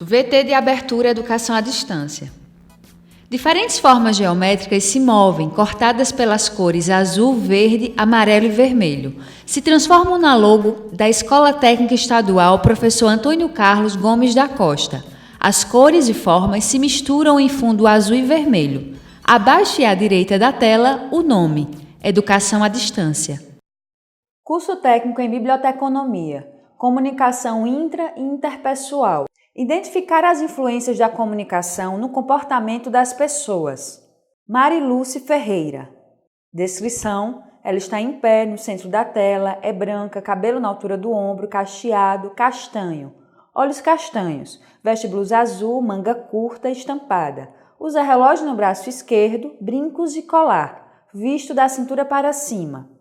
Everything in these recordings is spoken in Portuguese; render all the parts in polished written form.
VT de abertura Educação à Distância. Diferentes formas geométricas se movem, cortadas pelas cores azul, verde, amarelo e vermelho. Se transformam na logo da Escola Técnica Estadual Professor Antônio Carlos Gomes da Costa. As cores e formas se misturam em fundo azul e vermelho. Abaixo e à direita da tela, o nome: Educação à Distância. Curso técnico em Biblioteconomia, Comunicação intra e interpessoal. Identificar as influências da comunicação no comportamento das pessoas. Mariluce Ferreira. Descrição: ela está em pé no centro da tela, é branca, cabelo na altura do ombro, cacheado, castanho. Olhos castanhos, veste blusa azul, manga curta, estampada. Usa relógio no braço esquerdo, brincos e colar, visto da cintura para cima.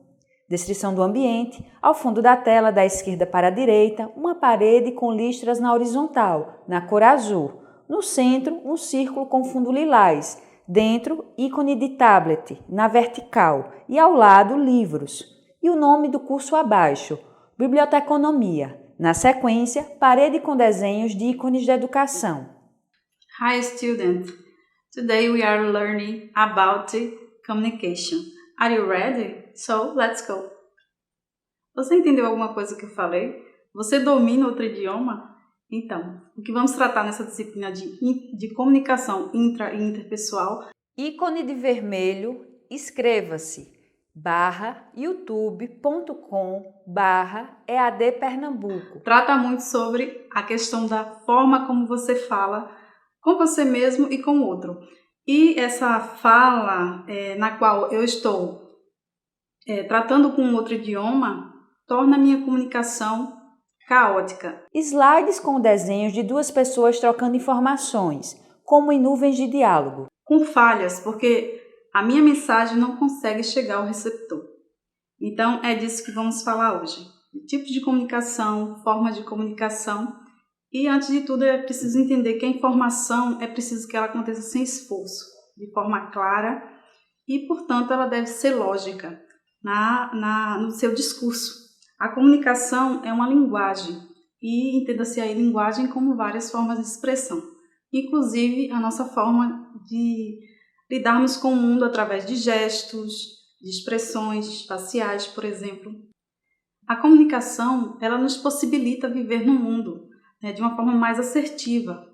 Descrição do ambiente: ao fundo da tela, da esquerda para a direita, uma parede com listras na horizontal, na cor azul. No centro, um círculo com fundo lilás. Dentro, ícone de tablet, na vertical. E ao lado, livros. E o nome do curso abaixo: Biblioteconomia. Na sequência, parede com desenhos de ícones de educação. Hi student, today we are learning about communication. Are you ready? So, let's go! Você entendeu alguma coisa que eu falei? Você domina outro idioma? Então, o que vamos tratar nessa disciplina de comunicação intra e interpessoal? Ícone de vermelho, inscreva-se, youtube.com/EAD Pernambuco. Trata muito sobre a questão da forma como você fala com você mesmo e com o outro. E essa fala na qual eu estou tratando com outro idioma torna a minha comunicação caótica. Slides com desenhos de duas pessoas trocando informações, como em nuvens de diálogo. Com falhas, porque a minha mensagem não consegue chegar ao receptor. Então, é disso que vamos falar hoje. Tipos de comunicação, formas de comunicação. E, antes de tudo, é preciso entender que a informação é preciso que ela aconteça sem esforço, de forma clara e, portanto, ela deve ser lógica no seu discurso. A comunicação é uma linguagem e entenda-se aí linguagem como várias formas de expressão, inclusive a nossa forma de lidarmos com o mundo através de gestos, de expressões faciais, por exemplo. A comunicação, ela nos possibilita viver no mundo de uma forma mais assertiva,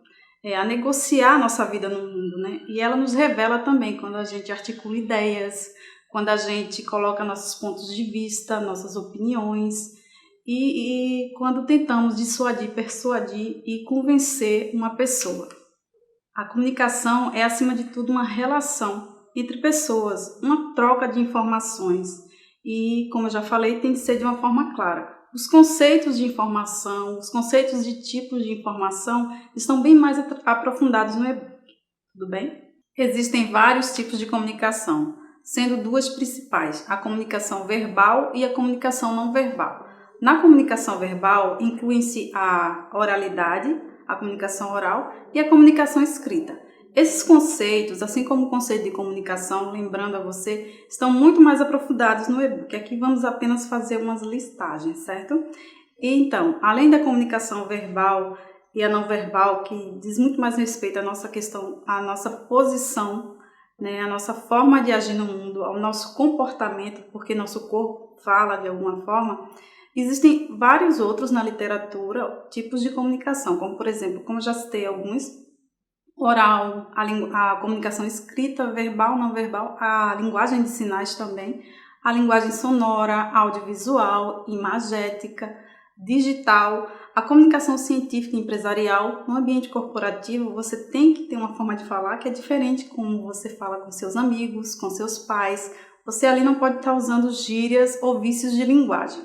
a negociar a nossa vida no mundo, E ela nos revela também quando a gente articula ideias, quando a gente coloca nossos pontos de vista, nossas opiniões e quando tentamos dissuadir, persuadir e convencer uma pessoa. A comunicação é, acima de tudo, uma relação entre pessoas, uma troca de informações e, como eu já falei, tem que ser de uma forma clara. Os conceitos de informação, os conceitos de tipos de informação estão bem mais aprofundados no e-book, tudo bem? Existem vários tipos de comunicação, sendo duas principais, a comunicação verbal e a comunicação não verbal. Na comunicação verbal, incluem-se a oralidade, a comunicação oral e a comunicação escrita. Esses conceitos, assim como o conceito de comunicação, lembrando a você, estão muito mais aprofundados no e-book. Aqui vamos apenas fazer umas listagens, certo? Então, além da comunicação verbal e a não verbal, que diz muito mais respeito à nossa questão, à nossa posição, a nossa forma de agir no mundo, ao nosso comportamento, porque nosso corpo fala de alguma forma, existem vários outros na literatura tipos de comunicação, como por exemplo, como já citei alguns, oral, a comunicação escrita, verbal, não verbal, a linguagem de sinais também, a linguagem sonora, audiovisual, imagética, digital, a comunicação científica e empresarial. No ambiente corporativo, você tem que ter uma forma de falar que é diferente como você fala com seus amigos, com seus pais. Você ali não pode estar usando gírias ou vícios de linguagem.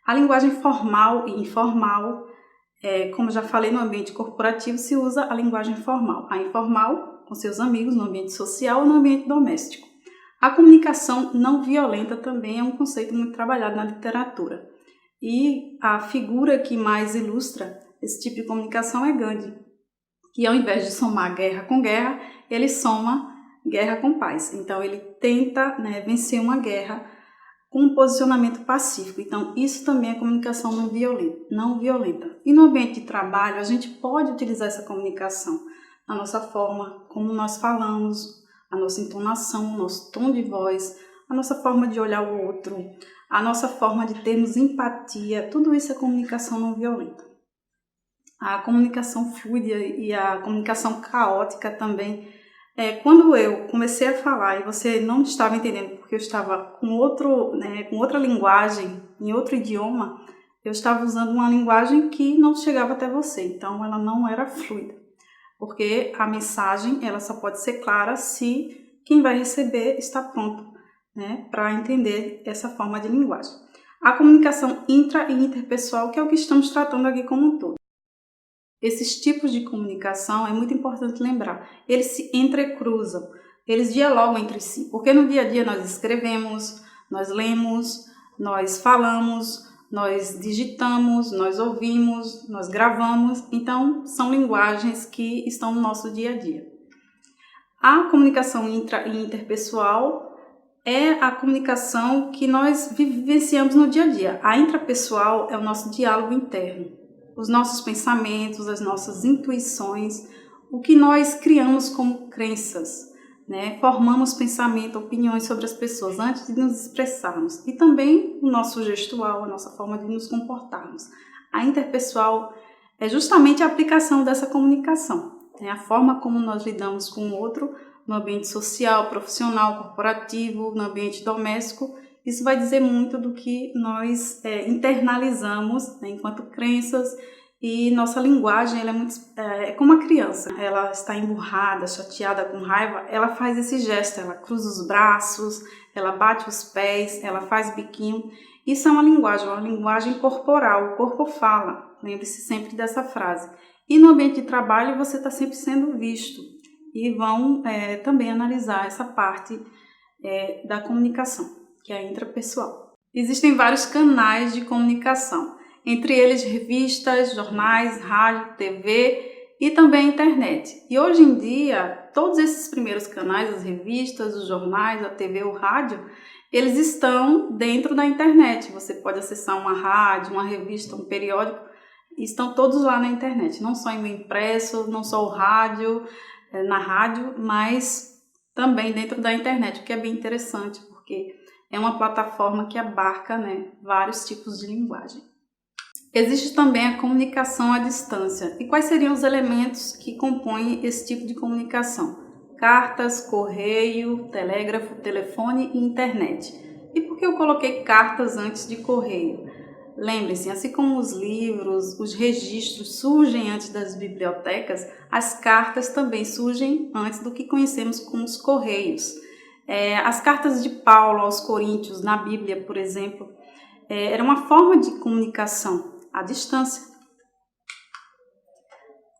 A linguagem formal e informal, como já falei, no ambiente corporativo se usa a linguagem formal. A informal, com seus amigos, no ambiente social ou no ambiente doméstico. A comunicação não violenta também é um conceito muito trabalhado na literatura. E a figura que mais ilustra esse tipo de comunicação é Gandhi, que ao invés de somar guerra com guerra, ele soma guerra com paz. Então ele tenta vencer uma guerra com um posicionamento pacífico. Então, isso também é comunicação não violenta. E no ambiente de trabalho, a gente pode utilizar essa comunicação na nossa forma como nós falamos, a nossa entonação, o nosso tom de voz, a nossa forma de olhar o outro, a nossa forma de termos empatia, tudo isso é comunicação não violenta. A comunicação fluida e a comunicação caótica também. Quando eu comecei a falar e você não estava entendendo porque eu estava com outra linguagem, em outro idioma, eu estava usando uma linguagem que não chegava até você, então ela não era fluida. Porque a mensagem ela só pode ser clara se quem vai receber está pronto, para entender essa forma de linguagem. A comunicação intra e interpessoal, que é o que estamos tratando aqui como um todo. Esses tipos de comunicação, é muito importante lembrar, eles se entrecruzam, eles dialogam entre si, porque no dia a dia nós escrevemos, nós lemos, nós falamos, nós digitamos, nós ouvimos, nós gravamos, então são linguagens que estão no nosso dia a dia. A comunicação intra e interpessoal é a comunicação que nós vivenciamos no dia a dia. A intrapessoal é o nosso diálogo interno, os nossos pensamentos, as nossas intuições, o que nós criamos como crenças, formamos pensamento, opiniões sobre as pessoas antes de nos expressarmos, e também o nosso gestual, a nossa forma de nos comportarmos. A interpessoal é justamente a aplicação dessa comunicação, a forma como nós lidamos com o outro no ambiente social, profissional, corporativo, no ambiente doméstico. Isso vai dizer muito do que nós internalizamos enquanto crenças, e nossa linguagem ela é como uma criança. Ela está emburrada, chateada, com raiva, ela faz esse gesto, ela cruza os braços, ela bate os pés, ela faz biquinho. Isso é uma linguagem corporal, o corpo fala, lembre-se sempre dessa frase. E no ambiente de trabalho você está sempre sendo visto, e vão também analisar essa parte da comunicação, que é a intrapessoal. Existem vários canais de comunicação, entre eles revistas, jornais, rádio, TV e também a internet. E hoje em dia, todos esses primeiros canais, as revistas, os jornais, a TV, o rádio, eles estão dentro da internet. Você pode acessar uma rádio, uma revista, um periódico, estão todos lá na internet, não só em impresso, não só o rádio, na rádio, mas também dentro da internet, o que é bem interessante, porque é uma plataforma que abarca vários tipos de linguagem. Existe também a comunicação à distância. E quais seriam os elementos que compõem esse tipo de comunicação? Cartas, correio, telégrafo, telefone e internet. E por que eu coloquei cartas antes de correio? Lembrem-se, assim como os livros, os registros surgem antes das bibliotecas, as cartas também surgem antes do que conhecemos como os correios. As cartas de Paulo aos Coríntios, na Bíblia, por exemplo, era uma forma de comunicação à distância.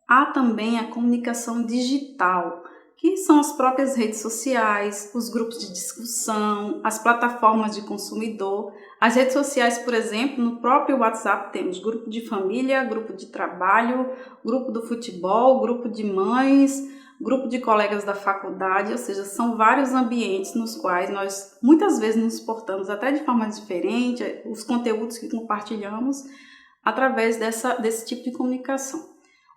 Há também a comunicação digital, que são as próprias redes sociais, os grupos de discussão, as plataformas de consumidor. As redes sociais, por exemplo, no próprio WhatsApp temos grupo de família, grupo de trabalho, grupo do futebol, grupo de mães, grupo de colegas da faculdade, ou seja, são vários ambientes nos quais nós muitas vezes nos portamos até de forma diferente, os conteúdos que compartilhamos através desse tipo de comunicação.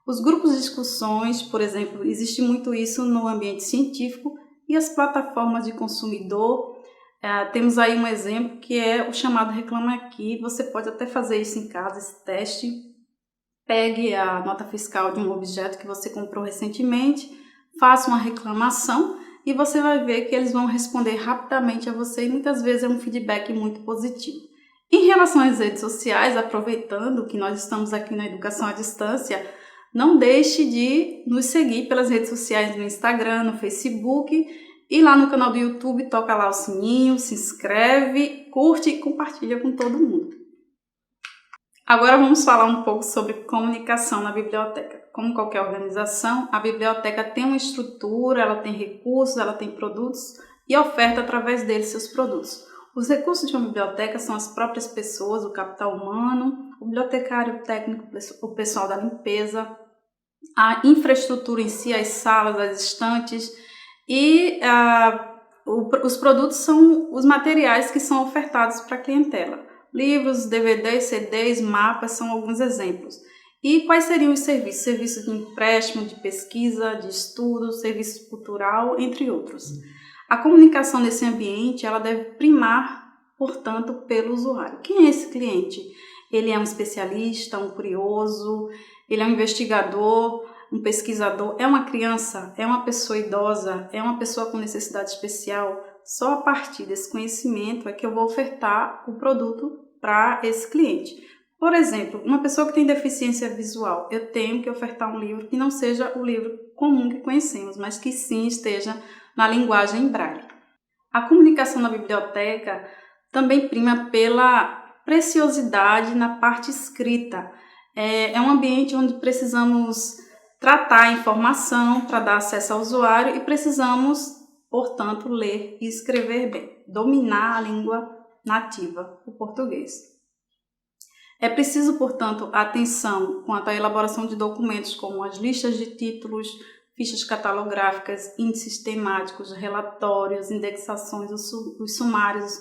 Os grupos de discussões, por exemplo, existe muito isso no ambiente científico, e as plataformas de consumidor, temos aí um exemplo que é o chamado Reclame Aqui. Você pode até fazer isso em casa, esse teste. Pegue a nota fiscal de um objeto que você comprou recentemente, faça uma reclamação e você vai ver que eles vão responder rapidamente a você, e muitas vezes é um feedback muito positivo. Em relação às redes sociais, aproveitando que nós estamos aqui na educação à distância, não deixe de nos seguir pelas redes sociais, no Instagram, no Facebook, e lá no canal do YouTube, toca lá o sininho, se inscreve, curte e compartilha com todo mundo. Agora vamos falar um pouco sobre comunicação na biblioteca. Como qualquer organização, a biblioteca tem uma estrutura, ela tem recursos, ela tem produtos e oferta através deles seus produtos. Os recursos de uma biblioteca são as próprias pessoas, o capital humano, o bibliotecário, o técnico, o pessoal da limpeza, a infraestrutura em si, as salas, as estantes e Os produtos são os materiais que são ofertados para a clientela. Livros, DVDs, CDs, mapas são alguns exemplos. E quais seriam os serviços? Serviço de empréstimo, de pesquisa, de estudo, serviço cultural, entre outros. A comunicação nesse ambiente ela deve primar, portanto, pelo usuário. Quem é esse cliente? Ele é um especialista, um curioso, ele é um investigador, um pesquisador, é uma criança, é uma pessoa idosa, é uma pessoa com necessidade especial. Só a partir desse conhecimento é que eu vou ofertar o produto para esse cliente. Por exemplo, uma pessoa que tem deficiência visual, eu tenho que ofertar um livro que não seja o livro comum que conhecemos, mas que sim esteja na linguagem em braille. A comunicação na biblioteca também prima pela preciosidade na parte escrita. É um ambiente onde precisamos tratar a informação para dar acesso ao usuário e precisamos, portanto, ler e escrever bem, dominar a língua nativa, o português. É preciso, portanto, atenção quanto à elaboração de documentos como as listas de títulos, fichas catalográficas, índices temáticos, relatórios, indexações, os sumários,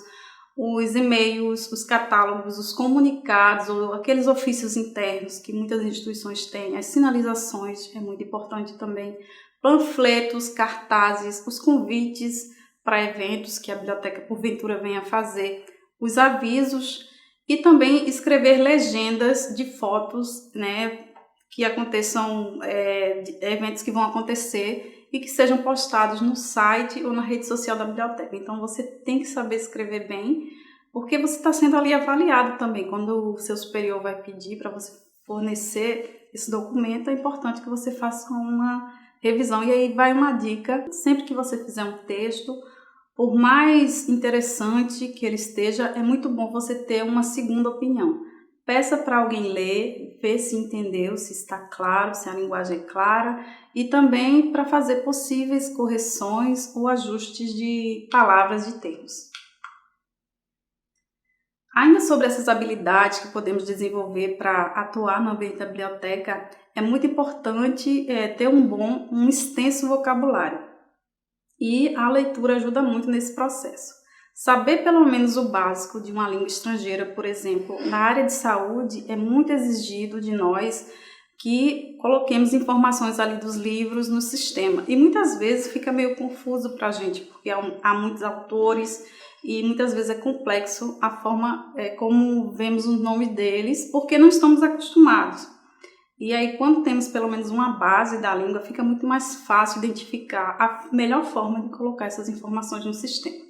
os e-mails, os catálogos, os comunicados, ou aqueles ofícios internos que muitas instituições têm, as sinalizações, é muito importante também, panfletos, cartazes, os convites para eventos que a biblioteca porventura venha fazer, os avisos e também escrever legendas de fotos, né, que aconteçam, eventos que vão acontecer e que sejam postados no site ou na rede social da biblioteca. Então você tem que saber escrever bem, porque você está sendo ali avaliado também. Quando o seu superior vai pedir para você fornecer esse documento, é importante que você faça uma revisão. E aí vai uma dica: sempre que você fizer um texto, por mais interessante que ele esteja, é muito bom você ter uma segunda opinião. Peça para alguém ler, ver se entendeu, se está claro, se a linguagem é clara, e também para fazer possíveis correções ou ajustes de palavras e termos. Ainda sobre essas habilidades que podemos desenvolver para atuar no ambiente da biblioteca, é muito importante ter um extenso vocabulário. E a leitura ajuda muito nesse processo. Saber pelo menos o básico de uma língua estrangeira, por exemplo, na área de saúde, é muito exigido de nós que coloquemos informações ali dos livros no sistema. E muitas vezes fica meio confuso para a gente, porque há muitos autores e muitas vezes é complexo a forma como vemos o nome deles, porque não estamos acostumados. E aí, quando temos pelo menos uma base da língua, fica muito mais fácil identificar a melhor forma de colocar essas informações no sistema.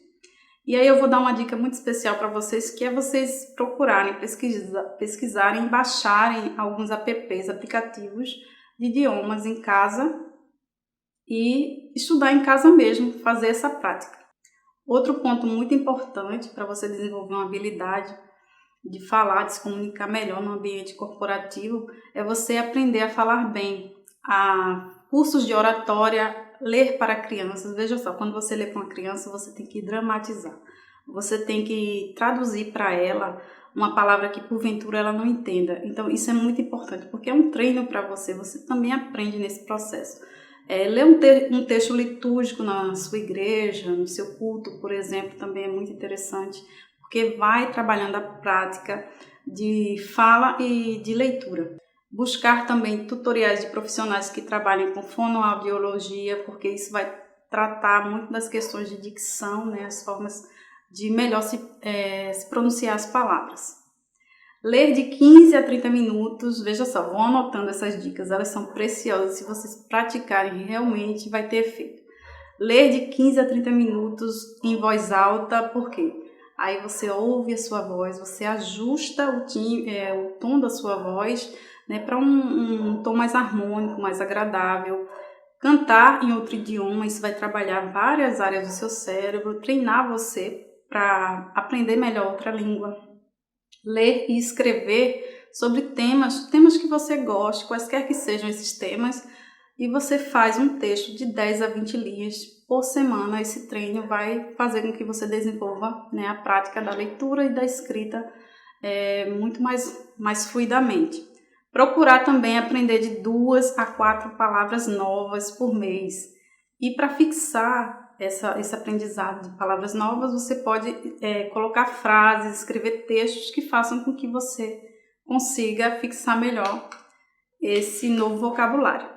E aí eu vou dar uma dica muito especial para vocês, que é vocês procurarem, pesquisarem, baixarem alguns aplicativos de idiomas em casa e estudar em casa mesmo, fazer essa prática. Outro ponto muito importante para você desenvolver uma habilidade de falar, de se comunicar melhor no ambiente corporativo, é você aprender a falar bem. Cursos de oratória, ler para crianças. Veja só, quando você lê para uma criança, você tem que dramatizar. Você tem que traduzir para ela uma palavra que porventura ela não entenda. Então isso é muito importante, porque é um treino para você. Você também aprende nesse processo. Ler um texto litúrgico na sua igreja, no seu culto, por exemplo, também é muito interessante, porque vai trabalhando a prática de fala e de leitura. Buscar também tutoriais de profissionais que trabalhem com fonoaudiologia, porque isso vai tratar muito das questões de dicção, né, as formas de melhor se pronunciar as palavras. Ler de 15 a 30 minutos, veja só, vão anotando essas dicas, elas são preciosas, se vocês praticarem realmente vai ter efeito. Ler de 15 a 30 minutos em voz alta, por quê? Aí você ouve a sua voz, você ajusta o tom da sua voz, né, para um tom mais harmônico, mais agradável. Cantar em outro idioma, isso vai trabalhar várias áreas do seu cérebro, treinar você para aprender melhor outra língua. Ler e escrever sobre temas que você goste, quaisquer que sejam esses temas, e você faz um texto de 10 a 20 linhas por semana. Esse treino vai fazer com que você desenvolva, né, a prática da leitura e da escrita muito mais fluidamente. Procurar também aprender de 2 a 4 palavras novas por mês. E para fixar esse aprendizado de palavras novas, você pode colocar frases, escrever textos que façam com que você consiga fixar melhor esse novo vocabulário.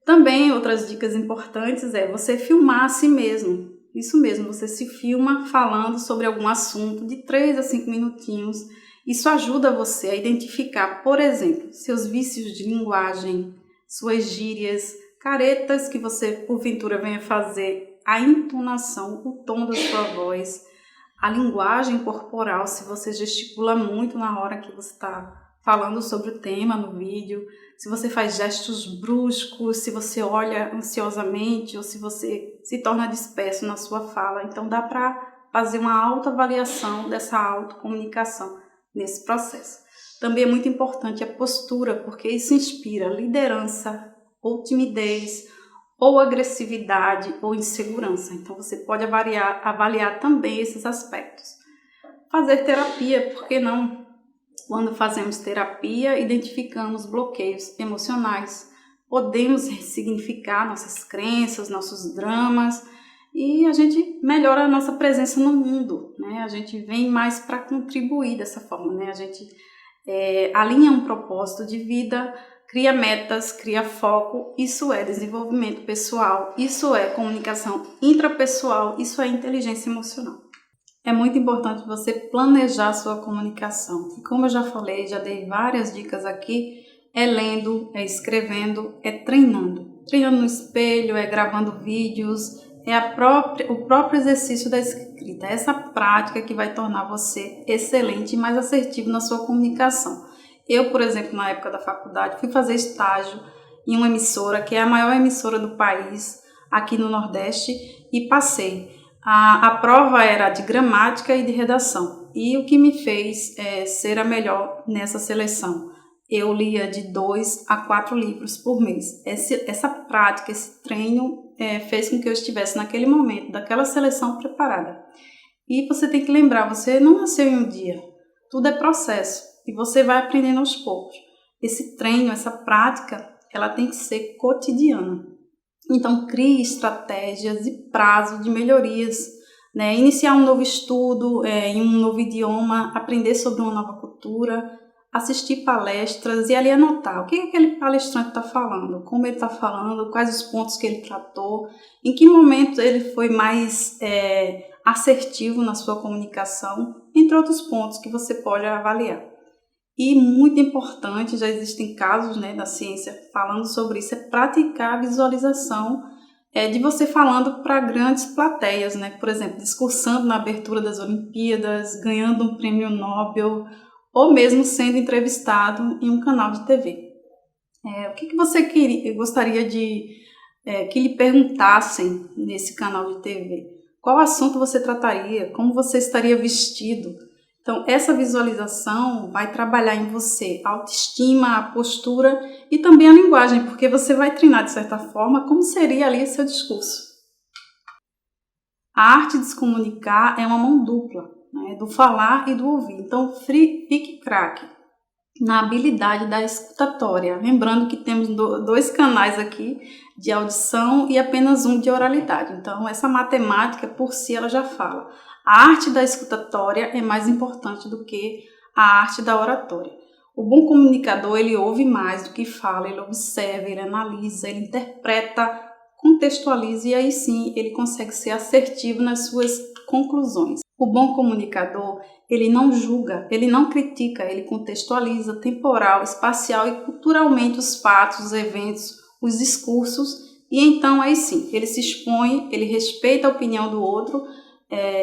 Também outras dicas importantes é você filmar a si mesmo. Isso mesmo, você se filma falando sobre algum assunto de 3 a 5 minutinhos. Isso ajuda você a identificar, por exemplo, seus vícios de linguagem, suas gírias, caretas que você porventura venha fazer, a entonação, o tom da sua voz, a linguagem corporal, se você gesticula muito na hora que você está falando sobre o tema no vídeo, se você faz gestos bruscos, se você olha ansiosamente ou se você se torna disperso na sua fala. Então dá para fazer uma autoavaliação dessa autocomunicação nesse processo. Também é muito importante a postura, porque isso inspira liderança ou timidez ou agressividade ou insegurança. Então você pode avaliar também esses aspectos. Fazer terapia, por que não? Quando fazemos terapia, identificamos bloqueios emocionais, podemos ressignificar nossas crenças, nossos dramas e a gente melhora a nossa presença no mundo, né? A gente vem mais para contribuir dessa forma, né? A gente alinha um propósito de vida, cria metas, cria foco. Isso é desenvolvimento pessoal, isso é comunicação intrapessoal, isso é inteligência emocional. É muito importante você planejar a sua comunicação. E como eu já falei, já dei várias dicas aqui, é lendo, é escrevendo, é treinando. Treinando no espelho, é gravando vídeos, é o próprio exercício da escrita. É essa prática que vai tornar você excelente e mais assertivo na sua comunicação. Eu, por exemplo, na época da faculdade, fui fazer estágio em uma emissora, que é a maior emissora do país, aqui no Nordeste, e passei. A prova era de gramática e de redação, e o que me fez ser a melhor nessa seleção? Eu lia de 2 a 4 livros por mês. Essa prática, esse treino fez com que eu estivesse naquele momento, daquela seleção preparada. E você tem que lembrar, você não nasceu em um dia, tudo é processo, e você vai aprendendo aos poucos. Esse treino, essa prática, ela tem que ser cotidiana. Então, crie estratégias e prazo de melhorias, né? Iniciar um novo estudo em um novo idioma, aprender sobre uma nova cultura, assistir palestras e ali anotar o que aquele palestrante está falando, como ele está falando, quais os pontos que ele tratou, em que momento ele foi mais assertivo na sua comunicação, entre outros pontos que você pode avaliar. E muito importante, já existem casos, né, da ciência falando sobre isso, é praticar a visualização de você falando para grandes plateias, né? Por exemplo, discursando na abertura das Olimpíadas, ganhando um prêmio Nobel ou mesmo sendo entrevistado em um canal de TV. O que você gostaria de que lhe perguntassem nesse canal de TV? Qual assunto você trataria? Como você estaria vestido? Então, essa visualização vai trabalhar em você a autoestima, a postura e também a linguagem, porque você vai treinar, de certa forma, como seria ali seu discurso. A arte de se comunicar é uma mão dupla, né, do falar e do ouvir. Então, fique craque na habilidade da escutatória. Lembrando que temos 2 canais aqui de audição e apenas um de oralidade. Então, essa matemática, por si, ela já fala. A arte da escutatória é mais importante do que a arte da oratória. O bom comunicador, ele ouve mais do que fala, ele observa, ele analisa, ele interpreta, contextualiza e aí sim ele consegue ser assertivo nas suas conclusões. O bom comunicador, ele não julga, ele não critica, ele contextualiza temporal, espacial e culturalmente os fatos, os eventos, os discursos e então aí sim ele se expõe, ele respeita a opinião do outro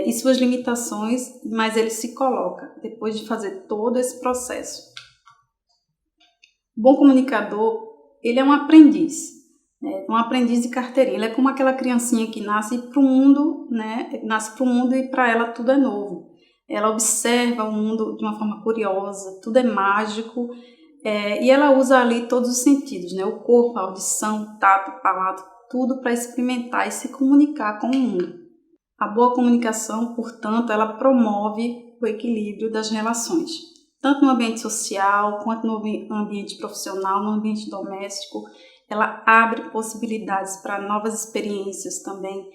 e suas limitações, mas ele se coloca depois de fazer todo esse processo. O bom comunicador, ele é um aprendiz, né? Um aprendiz de carteirinha. Ele é como aquela criancinha que nasce para o mundo, né? Nasce para o mundo e para ela tudo é novo. Ela observa o mundo de uma forma curiosa, tudo é mágico e ela usa ali todos os sentidos, né? O corpo, a audição, o tato, o palato, tudo para experimentar e se comunicar com o mundo. A boa comunicação, portanto, ela promove o equilíbrio das relações, tanto no ambiente social, quanto no ambiente profissional, no ambiente doméstico. ela abre possibilidades para novas experiências também.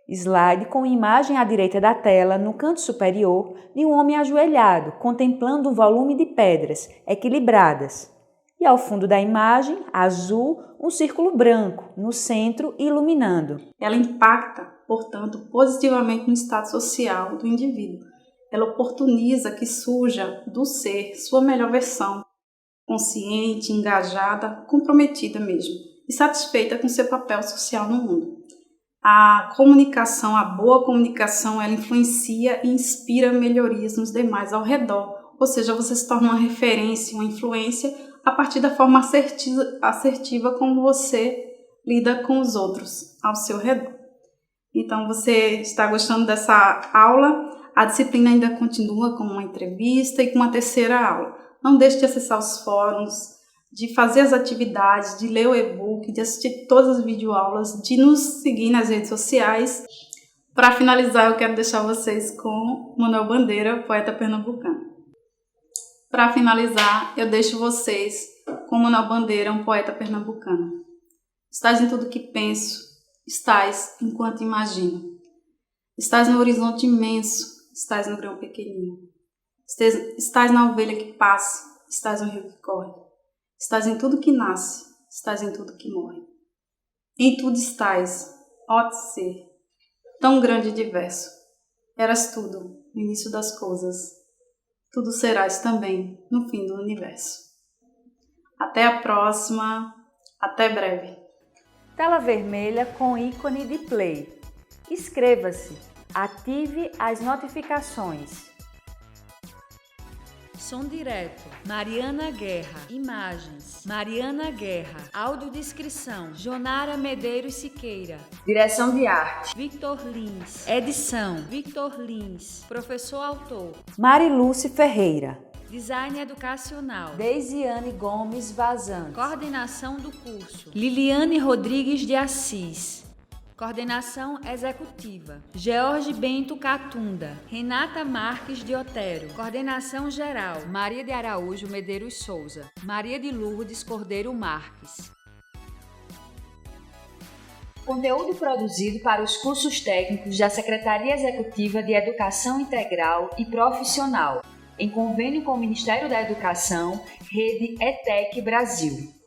Slide com imagem à direita da tela, no canto superior, de um homem ajoelhado, contemplando um volume de pedras equilibradas. E ao fundo da imagem, azul, um círculo branco, no centro, iluminando. Ela impacta, portanto, positivamente no estado social do indivíduo. Ela oportuniza que surja do ser sua melhor versão, consciente, engajada, comprometida mesmo, e satisfeita com seu papel social no mundo. A comunicação, a boa comunicação, ela influencia e inspira melhorias nos demais ao redor, ou seja, você se torna uma referência, uma influência a partir da forma assertiva como você lida com os outros ao seu redor. Então, você está gostando dessa aula? A disciplina ainda continua com uma entrevista e com uma terceira aula. Não deixe de acessar os fóruns, de fazer as atividades, de ler o e-book, de assistir todas as videoaulas, de nos seguir nas redes sociais. Para finalizar, eu quero deixar vocês com Manuel Bandeira, poeta pernambucano. Para finalizar, eu deixo vocês com Manuel Bandeira, um poeta pernambucano. Estás em tudo que penso, estás enquanto imagino. Estás no horizonte imenso, estás no grão pequenino. Estás na ovelha que passa, estás no rio que corre. Estás em tudo que nasce, estás em tudo que morre. Em tudo estás, ó ser, tão grande e diverso. Eras tudo, no início das coisas. Tudo serás também no fim do universo. Até a próxima, até breve. Tela vermelha com ícone de play. Inscreva-se, ative as notificações. Som direto, Mariana Guerra. Imagens, Mariana Guerra. Audiodescrição, Jonara Medeiros Siqueira. Direção de arte, Victor Lins. Edição, Victor Lins. Professor autor, Marilúcia Ferreira. Design educacional, Deisiane Gomes Vazan. coordenação do curso, Liliane Rodrigues de Assis. Coordenação executiva, George Bento Catunda, Renata Marques de Otero. Coordenação geral, Maria de Araújo Medeiros Souza, Maria de Lourdes Cordeiro Marques. Conteúdo produzido para os cursos técnicos da Secretaria Executiva de Educação Integral e Profissional, em convênio com o Ministério da Educação, Rede ETEC Brasil.